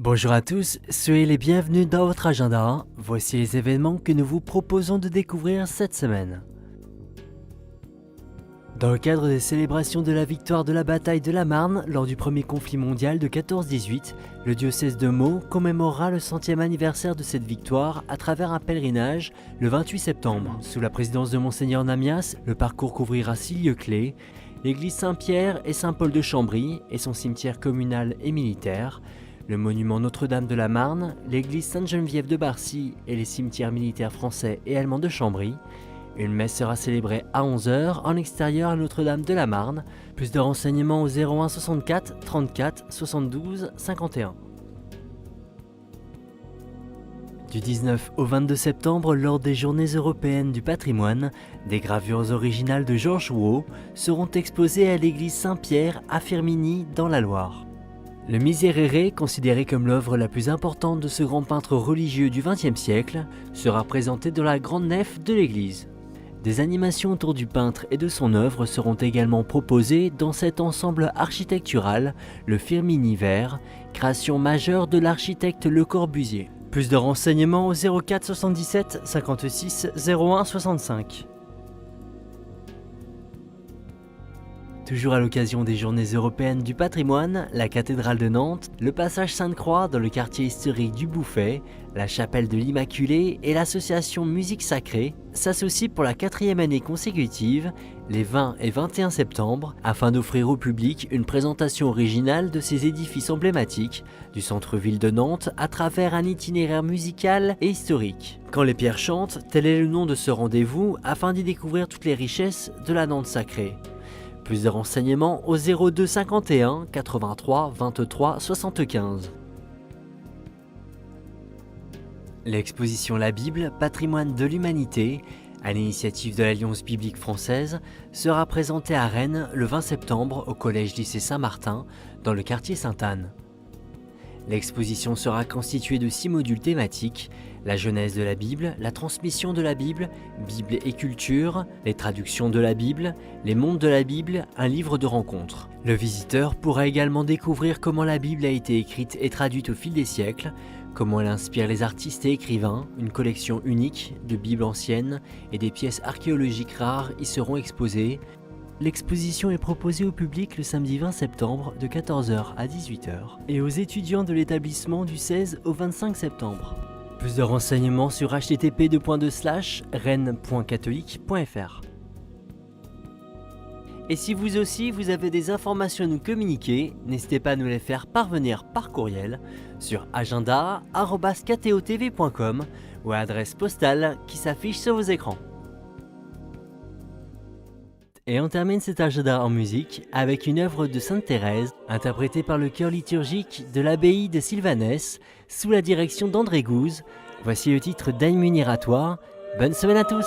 Bonjour à tous, soyez les bienvenus dans votre agenda. Voici les événements que nous vous proposons de découvrir cette semaine. Dans le cadre des célébrations de la victoire de la bataille de la Marne lors du premier conflit mondial de 14-18, le diocèse de Meaux commémorera le 100e anniversaire de cette victoire à travers un pèlerinage le 28 septembre. Sous la présidence de Monseigneur Namias, le parcours couvrira 6 lieux clés: l'église Saint-Pierre et Saint-Paul de Chambry et son cimetière communal et militaire, le monument Notre-Dame de la Marne, l'église Sainte-Geneviève de Barcy et les cimetières militaires français et allemands de Chambry. Une messe sera célébrée à 11 h en extérieur à Notre-Dame de la Marne. Plus de renseignements au 01 64 34 72 51. Du 19 au 22 septembre, lors des Journées européennes du patrimoine, des gravures originales de Georges Rouault seront exposées à l'église Saint-Pierre à Firminy dans la Loire. Le Miserere, considéré comme l'œuvre la plus importante de ce grand peintre religieux du XXe siècle, sera présenté dans la grande nef de l'église. Des animations autour du peintre et de son œuvre seront également proposées dans cet ensemble architectural, le Firminy Vert, création majeure de l'architecte Le Corbusier. Plus de renseignements au 04 77 56 01 65. Toujours à l'occasion des Journées européennes du patrimoine, la cathédrale de Nantes, le passage Sainte-Croix dans le quartier historique du Bouffay, la chapelle de l'Immaculée et l'association Musique Sacrée s'associent pour la 4e année consécutive, les 20 et 21 septembre, afin d'offrir au public une présentation originale de ces édifices emblématiques du centre-ville de Nantes à travers un itinéraire musical et historique. Quand les pierres chantent, tel est le nom de ce rendez-vous afin d'y découvrir toutes les richesses de la Nantes sacrée. Plus de renseignements au 02 51 83 23 75. L'exposition La Bible, patrimoine de l'humanité, à l'initiative de l'Alliance biblique française, sera présentée à Rennes le 20 septembre au collège-lycée Saint-Martin, dans le quartier Sainte-Anne. L'exposition sera constituée de 6 modules thématiques: la genèse de la Bible, la transmission de la Bible, Bible et culture, les traductions de la Bible, les mondes de la Bible, un livre de rencontres. Le visiteur pourra également découvrir comment la Bible a été écrite et traduite au fil des siècles, comment elle inspire les artistes et écrivains. Une collection unique de Bibles anciennes et des pièces archéologiques rares y seront exposées. L'exposition est proposée au public le samedi 20 septembre de 14 h à 18 h et aux étudiants de l'établissement du 16 au 25 septembre. Plus de renseignements sur http://rennes.catholique.fr. Et si vous aussi vous avez des informations à nous communiquer, n'hésitez pas à nous les faire parvenir par courriel sur agenda@ktotv.com ou à l'adresse postale qui s'affiche sur vos écrans. Et on termine cet agenda en musique avec une œuvre de Sainte Thérèse, interprétée par le chœur liturgique de l'abbaye de Sylvanès, sous la direction d'André Gouze. Voici le titre d'Aïe Muniratoire. Bonne semaine à tous!